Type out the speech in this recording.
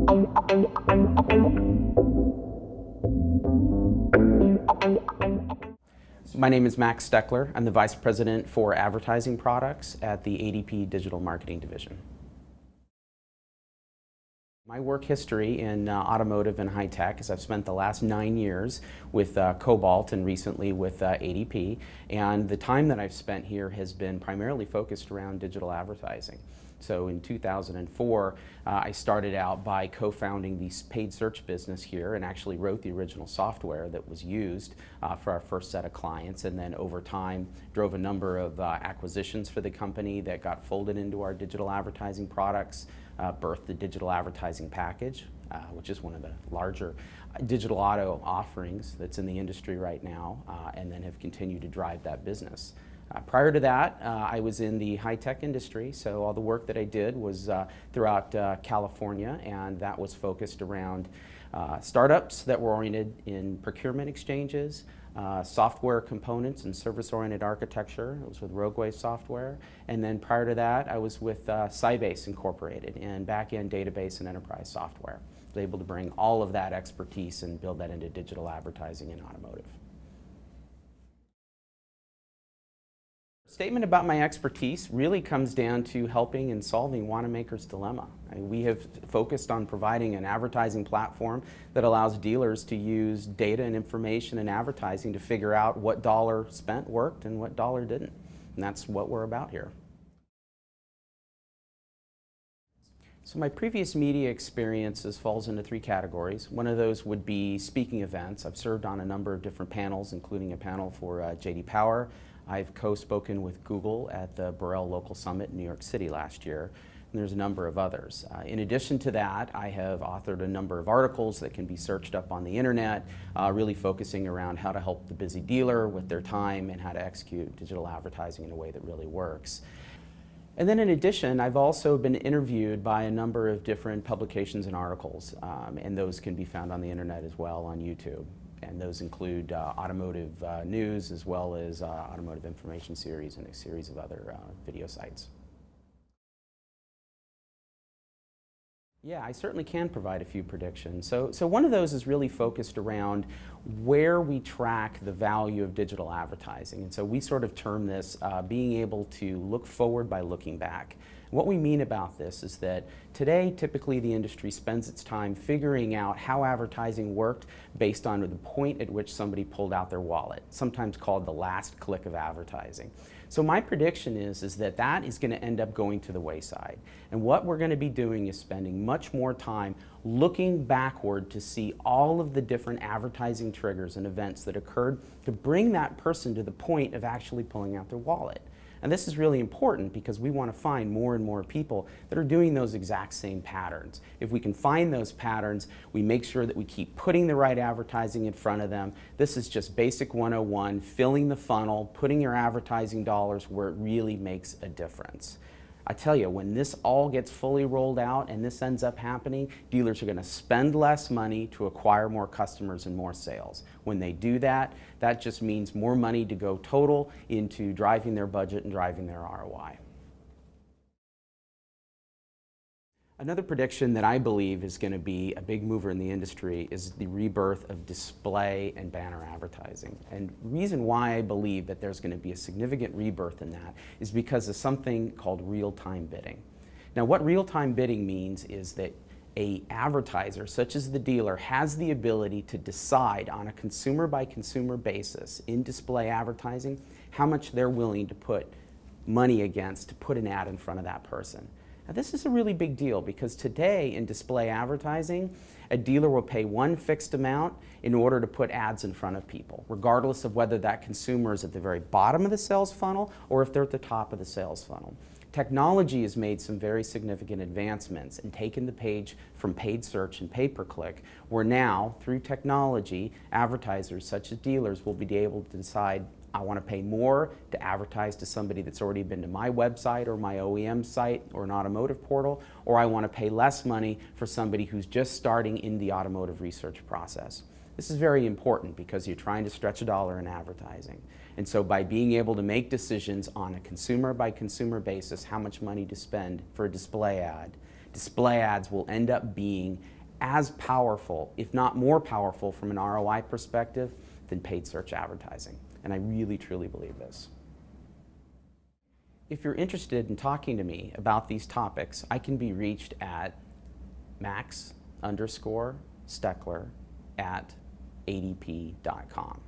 My name is Max Steckler. I'm the Vice President for Advertising Products at the ADP Digital Marketing Division. My work history in automotive and high tech is I've spent the last 9 years with Cobalt and recently with ADP, and the time that I've spent here has been primarily focused around digital advertising. So in 2004, I started out by co-founding the paid search business here and actually wrote the original software that was used for our first set of clients, and then over time drove a number of acquisitions for the company that got folded into our digital advertising products, birthed the digital advertising package, which is one of the larger digital auto offerings that's in the industry right now, and then have continued to drive that business. Prior to that, I was in the high-tech industry, so all the work that I did was throughout California, and that was focused around startups that were oriented in procurement exchanges, software components and service-oriented architecture. It was with Rogueway Software. And then prior to that, I was with Sybase Incorporated in back-end database and enterprise software. I was able to bring all of that expertise and build that into digital advertising and automotive. Statement about my expertise really comes down to helping and solving Wanamaker's dilemma. We have focused on providing an advertising platform that allows dealers to use data and information and advertising to figure out what dollar spent worked and what dollar didn't. And that's what we're about here. So my previous media experiences falls into 3 categories. One of those would be speaking events. I've served on a number of different panels, including a panel for J.D. Power. I've co-spoken with Google at the Burrell Local Summit in New York City last year, and there's a number of others. In addition to that, I have authored a number of articles that can be searched up on the internet, really focusing around how to help the busy dealer with their time and how to execute digital advertising in a way that really works. And then in addition, I've also been interviewed by a number of different publications and articles, and those can be found on the internet as well on YouTube. And those include automotive news as well as automotive information series and a series of other video sites. Yeah, I certainly can provide a few predictions. So one of those is really focused around where we track the value of digital advertising. And so we sort of term this being able to look forward by looking back. What we mean about this is that today, typically the industry spends its time figuring out how advertising worked based on the point at which somebody pulled out their wallet, sometimes called the last click of advertising. So my prediction is that that is going to end up going to the wayside. And what we're going to be doing is spending much more time looking backward to see all of the different advertising triggers and events that occurred to bring that person to the point of actually pulling out their wallet. And this is really important because we want to find more and more people that are doing those exact same patterns. If we can find those patterns, we make sure that we keep putting the right advertising in front of them. This is just basic 101, filling the funnel, putting your advertising dollars where it really makes a difference. I tell you, when this all gets fully rolled out and this ends up happening, dealers are going to spend less money to acquire more customers and more sales. When they do that, that just means more money to go total into driving their budget and driving their ROI. Another prediction that I believe is going to be a big mover in the industry is the rebirth of display and banner advertising. And the reason why I believe that there's going to be a significant rebirth in that is because of something called real-time bidding. Now, what real-time bidding means is that an advertiser, such as the dealer, has the ability to decide on a consumer-by-consumer basis in display advertising how much they're willing to put money against to put an ad in front of that person. Now, this is a really big deal because today in display advertising, a dealer will pay one fixed amount in order to put ads in front of people, regardless of whether that consumer is at the very bottom of the sales funnel or if they're at the top of the sales funnel. Technology has made some very significant advancements and taken the page from paid search and pay-per-click, where now, through technology, advertisers such as dealers will be able to decide, I want to pay more to advertise to somebody that's already been to my website or my OEM site or an automotive portal, or I want to pay less money for somebody who's just starting in the automotive research process. This is very important because you're trying to stretch a dollar in advertising. And so by being able to make decisions on a consumer-by-consumer basis how much money to spend for a display ad, display ads will end up being as powerful, if not more powerful from an ROI perspective, than paid search advertising. And I really, truly believe this. If you're interested in talking to me about these topics, I can be reached at max_Steckler@adp.com.